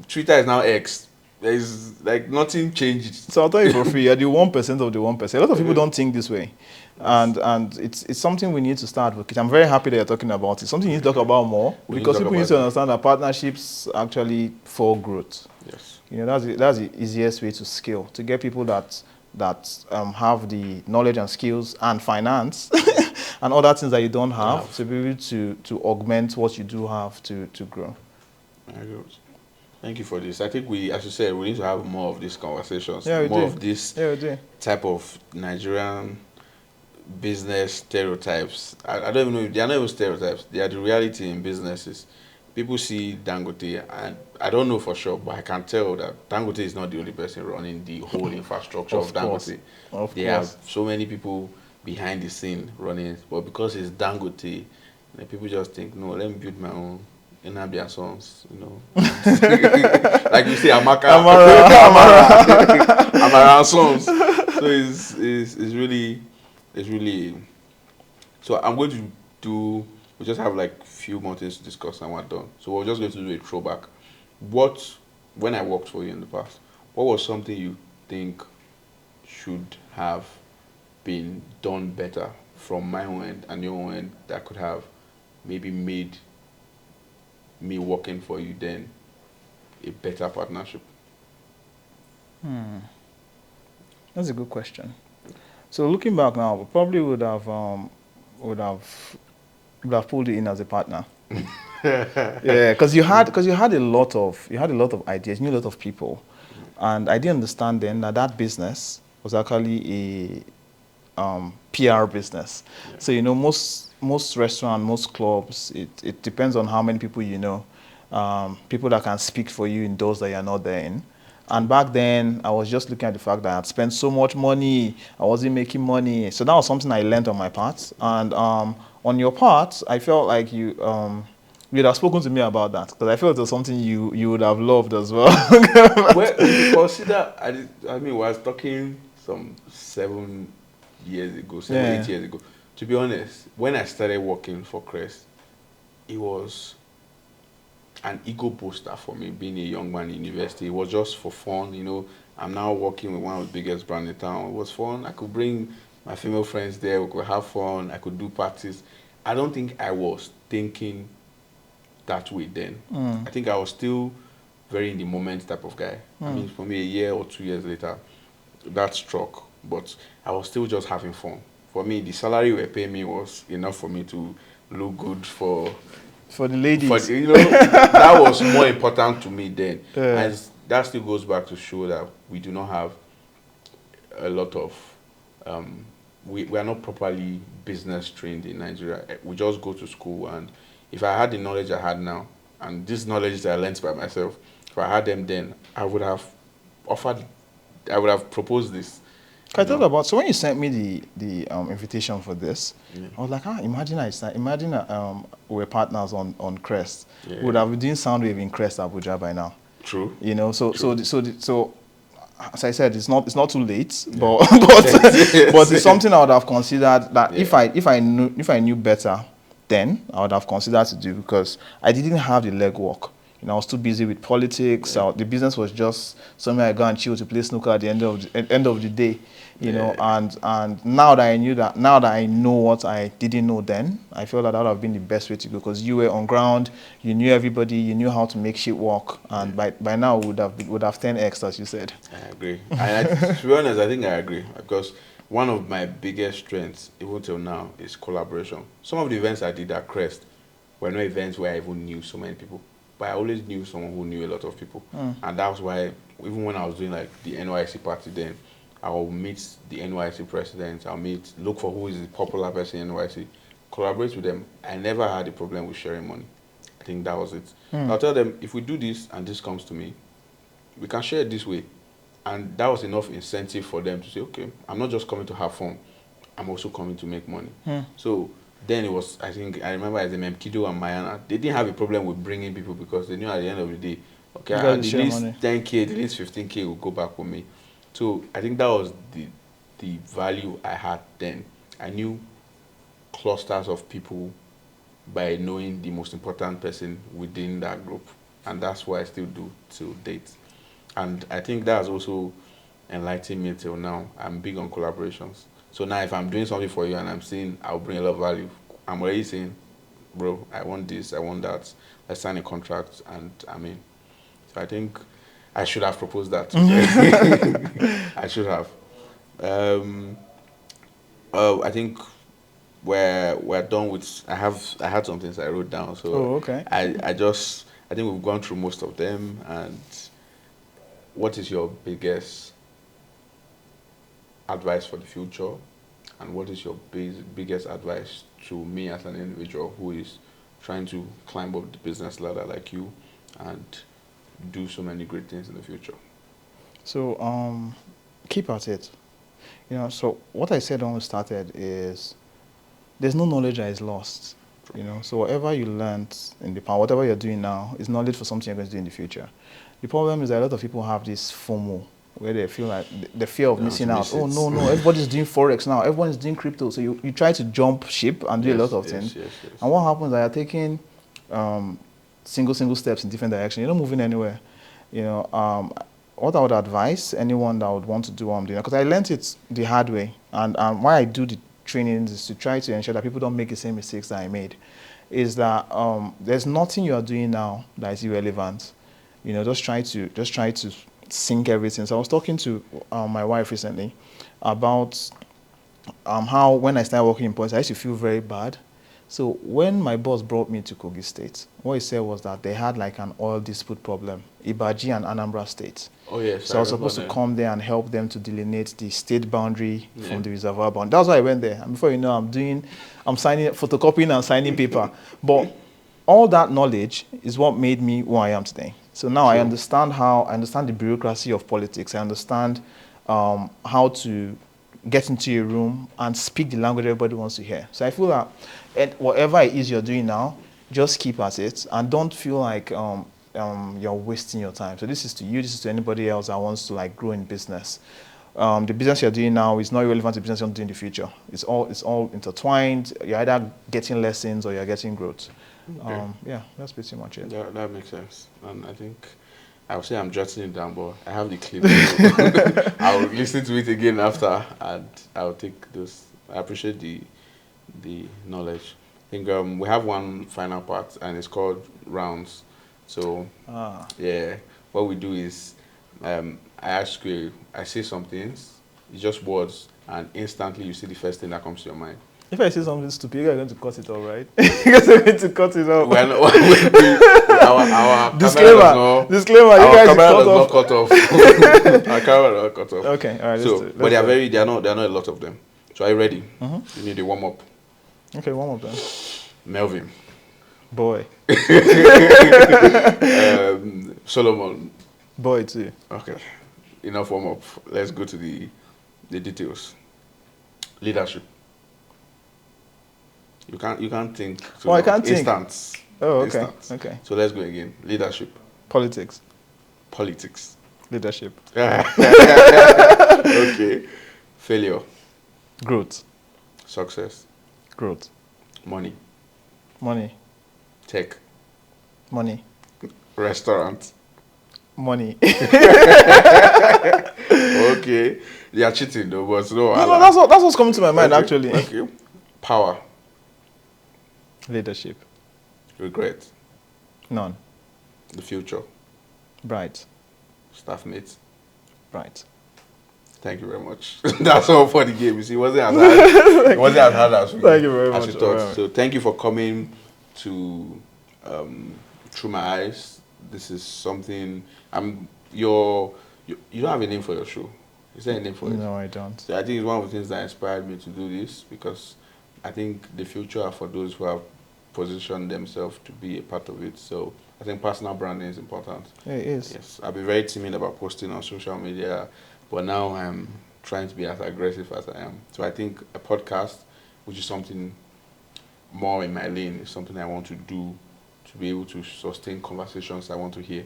Twitter is now X. There's nothing changed. So I'll tell you for free, you're the 1% of the 1%. A lot of people don't think this way. And it's something we need to start with. I'm very happy that you're talking about it. Something you need to talk about more because people need to understand that partnerships actually for growth. Yes. That's the easiest way to scale, to get people that have the knowledge and skills and finance and other things that you don't have to be able to augment what you do have to grow. Very good. Thank you for this. I think as you said, we need to have more of these conversations. Yeah, we more do. of this type of Nigerian business stereotypes. I don't even know if they are not even stereotypes. They are the reality in businesses. People see Dangote, and I don't know for sure, but I can tell that Dangote is not the only person running the whole infrastructure of Dangote. They have so many people behind the scene running it, but because it's Dangote, people just think, no, let me build my own. Nnamdi and Sons, like you say, Amara and Sons. So it's really. So I'm going to do. We just have like few more things to discuss and we're done. So we're just going to do a throwback. When I worked for you in the past, what was something you think should have been done better from my own end and your own end that could have maybe made me working for you then a better partnership? That's a good question. So looking back now, we probably would have pulled you in as a partner. Yeah, because you had a lot of ideas, you knew a lot of people, and I didn't understand then that business was actually a PR business. Yeah. So most restaurants, most clubs, it depends on how many people you know, people that can speak for you in those that you're not there in. And back then, I was just looking at the fact that I had spent so much money, I wasn't making money. So that was something I learned on my part. And on your part, I felt like you'd have spoken to me about that, because I felt it was something you would have loved as well. Well, if you consider, I was talking some 7 years ago, 8 years ago. To be honest, when I started working for Crest, it was an ego booster for me being a young man in university. It was just for fun, I'm now working with one of the biggest brands in town. It was fun. I could bring my female friends there, we could have fun, I could do parties. I don't think I was thinking that way then. I think I was still very in the moment type of guy. I mean, for me, a year or 2 years later, that struck, but I was still just having fun. For me, the salary they were paying me was enough for me to look good for the ladies. That was more important to me then. And that still goes back to show that we do not have a lot of we are not properly business trained in Nigeria. We just go to school, and if I had the knowledge I had now, and this knowledge that I learned by myself, if I had them then, I would have offered, I would have proposed this. I thought about, so when you sent me the invitation for this, Yeah. I was like, imagine we're partners on Crest. Yeah. Would have been doing Soundwave in Crest Abuja by now. True. You know, so True. so as I said, it's not too late, Yeah. but Yes. but it's something I would have considered that Yeah. if I knew better, then I would have considered to do, because I didn't have the legwork. You know, I was too busy with politics. Yeah. The business was just somewhere I go and chill to play snooker at the end of the day. You know, and now that I know what I didn't know then, I feel that would have been the best way to go, because you were on ground, you knew everybody, you knew how to make shit work, and by now would have 10x, as you said. I agree. To be honest, I think I agree, because one of my biggest strengths, even till now, is collaboration. Some of the events I did at Crest were not events where I even knew so many people, but I always knew someone who knew a lot of people, and that was why even when I was doing like the NYC party, then I'll meet the NYC president. Look for who is the popular person in NYC, collaborate with them. I never had a problem with sharing money. I think that was it. I'll tell them, if we do this and this comes to me, we can share it this way. And that was enough incentive for them to say, okay, I'm not just coming to have fun, I'm also coming to make money. So then it was, I remember as Kido and Mayana, they didn't have a problem with bringing people, because they knew at the end of the day, okay, at least 10K, at least 15K will go back with me. So I think that was the value I had then. I knew clusters of people by knowing the most important person within that group, and that's what I still do till date. And I think that's also enlightened me till now. I'm big on collaborations. So now if I'm doing something for you and I'm saying I'll bring a lot of value, I'm already saying, bro, I want this, I want that. Let's sign a contract, and I'm in. So I think I should have proposed that. I should have. I think we're done with. I had some things I wrote down. So Okay. I think we've gone through most of them. And what is your biggest advice for the future? And what is your biggest advice to me as an individual who is trying to climb up the business ladder like you and do so many great things in the future? So keep at it. You know, so what I said when we started is there's no knowledge that is lost. You know, so whatever you learned in the past, whatever you're doing now, is knowledge for something you're going to do in the future. The problem is that a lot of people have this FOMO, where they feel like the fear of missing out. Oh, no, everybody's doing Forex now. Everyone is doing crypto. So you try to jump ship and do a lot of things. Yes. And what happens is that you're taking single steps in different directions. You're not moving anywhere. You know, what I would advise anyone that would want to do what I'm doing, because I learned it the hard way. And why I do the trainings is to try to ensure that people don't make the same mistakes that I made, is that there's nothing you are doing now that is irrelevant. You know, just try to sync everything. So I was talking to my wife recently about how when I started working in politics, I used to feel very bad. So when my boss brought me to Kogi State, what he said was that they had like an oil dispute problem, Ibaji and Anambra State. Oh yes. So I was supposed to come there and help them to delineate the state boundary from the reservoir boundary. That's why I went there. And before you know, I'm signing, photocopying and signing paper. But all that knowledge is what made me who I am today. So now I understand the bureaucracy of politics. I understand how to get into a room and speak the language everybody wants to hear. So I feel that whatever it is you're doing now, just keep at it and don't feel like you're wasting your time. So this is to you, this is to anybody else that wants to like grow in business. The business you're doing now is not relevant to the business you're doing in the future. It's all intertwined. You're either getting lessons or you're getting growth. Okay. Yeah, that's pretty much it. That makes sense. And I think I would say I'm jotting it down, but I have the clip. So I'll listen to it again after, and I'll take those. I appreciate the knowledge. I think we have one final part, and it's called rounds. So yeah, what we do is I ask you, I say some things, it's just words, and instantly you see the first thing that comes to your mind. If I say something stupid, you're going to cut it off, right? You're going to cut it off. Our disclaimer. You guys not cut off. Our camera does not cut off. Okay, all right. So, but they are not a lot of them. So are you ready? You need a warm up. Okay, one more then. Melvin. Boy. Solomon. Boy too. Okay. Enough warm up. Let's go to the details. Leadership. You can't think. Oh, I can't think. Instance. Oh, okay. Instance. Okay. So let's go again. Leadership. Politics. Politics. Leadership. Okay. Failure. Growth. Success. Growth. Money. Money. Tech. Money. Restaurant. Money. Okay. You are cheating though, but no. No, that's what's coming to my mind Okay, actually. Okay. Power. Leadership. Regret. None. The future. Bright. Staff mates. Bright. Thank you very much. That's all for the game. You see, it wasn't as hard. It wasn't as hard as we, Thank you very as much. we thought. Alright. So thank you for coming to Through My Eyes. This is something. You don't have a name for your show. Is there a name for it? No, I don't. So I think it's one of the things that inspired me to do this, because I think the future are for those who have positioned themselves to be a part of it. So I think personal branding is important. Yeah, it is. Yes, I've been very timid about posting on social media, but now I'm trying to be as aggressive as I am. So I think a podcast, which is something more in my lane, is something I want to do to be able to sustain conversations I want to hear.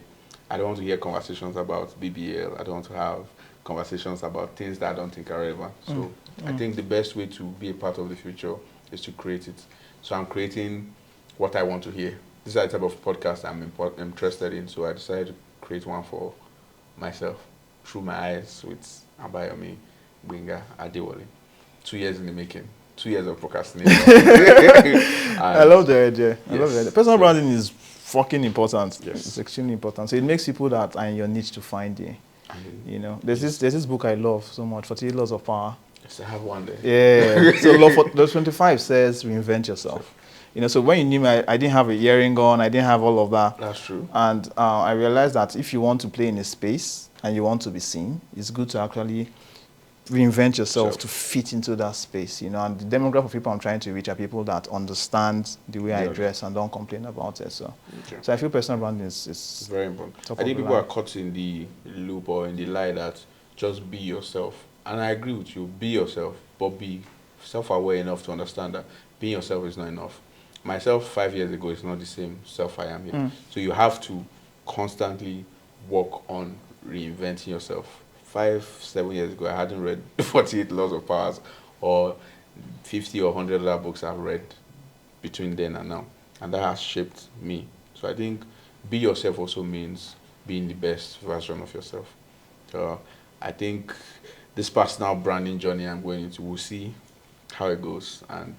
I don't want to hear conversations about BBL. I don't want to have conversations about things that I don't think are relevant. So I think the best way to be a part of the future is to create it. So I'm creating what I want to hear. This is the type of podcast I'm interested in. So I decided to create one for myself, Through My Eyes, with Abayomi Gbenga Adewale. 2 years in the making. 2 years of procrastination. I love the idea. I love the idea. Personal So- branding is fucking important. Yes. It's extremely important. So it makes people that are in your niche to find you. And You know, there's this book I love so much, 48 Laws of Power. yes, I have one there. Yeah. So law 25 says reinvent yourself. You know, so when you knew me, I didn't have a hearing on, I didn't have all of that. That's true. And I realized that if you want to play in a space and you want to be seen, it's good to actually reinvent yourself Sure. to fit into that space, you know. And the demographic of people I'm trying to reach are people that understand the way I Yeah. dress and don't complain about it. So, Okay. so I feel personal branding is It's very important. top I of think the people line. are caught in the loop or in the lie that just be yourself. And I agree with you, be yourself, but be self-aware enough to understand that being yourself is not enough. Myself 5 years ago is not the same self I am here. So you have to constantly work on reinventing yourself. 5-7 years ago, I hadn't read 48 Laws of Powers or 50 or 100 other books I've read between then and now. And that has shaped me. So I think be yourself also means being the best version of yourself. So I think this personal branding journey I'm going into, we'll see how it goes and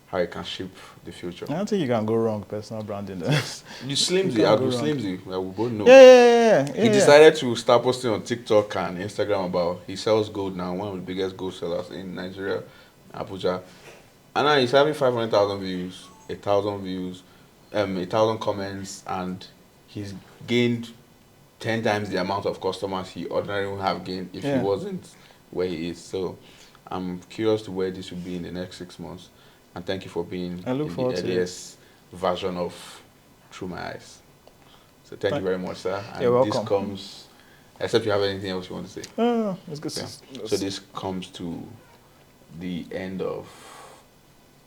how it can shape the future. I don't think you can go wrong personal branding. You Slimzy, can't I'll go do wrong. Slimzy, we both know. Yeah. He decided to start posting on TikTok and Instagram about he sells gold now, one of the biggest gold sellers in Nigeria, Abuja. And now he's having 500,000 views, 1,000 views, 1,000 comments, and he's gained 10 times the amount of customers he ordinarily would have gained if he Yeah. wasn't where he is. So I'm curious to where this will be in the next 6 months. And thank you for being I look in forward the to it. earliest version of Through My Eyes. So thank you very much, sir. And You're this welcome. comes, except you have anything else you want to say. Oh, it's good. Okay. So this comes to the end of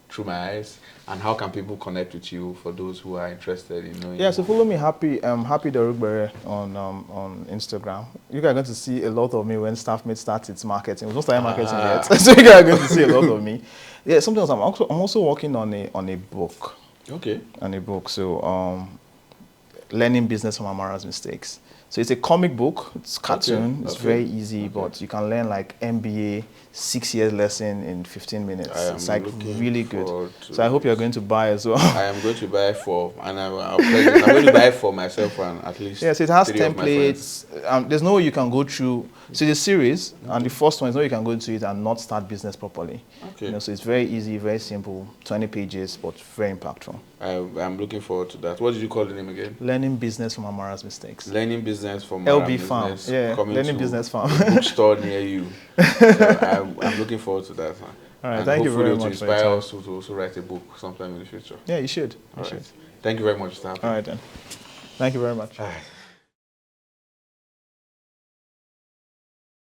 Through My Eyes. And how can people connect with you for those who are interested in knowing? Yeah, so follow me, Happy Derugbere on Instagram. You guys are going to see a lot of me when Staffmate starts its marketing. We've not started marketing yet, so you guys are going to see a lot of me. Yeah, something else. I'm also working on a book. Okay. So learning business from Amara's mistakes. So it's a comic book. It's cartoon. It's very easy, but you can learn like MBA 6 years lesson in 15 minutes. It's like really good. So I hope you're going to buy as well. I am going to buy for, and I'm going to buy for myself and at least. Yes, it has 3 of my friends. templates. There's no way you can go through. So the series, and the first one is no way you can go into it and not start business properly. Okay. You know, so it's very easy, very simple, 20 pages, but very impactful. I'm looking forward to that. What did you call the name again? Learning business from Amara's mistakes. Learning business from LB Farm. Yeah, coming Learning to Business Farm. a bookstore near you. So I'm looking forward to that. All right. And Thank you hopefully very it will much for your inspire time. us to also write a book sometime in the future. Yeah, you should. You All should. right. Thank you very much, Mr. All Happy. right then. Thank you very much. All right.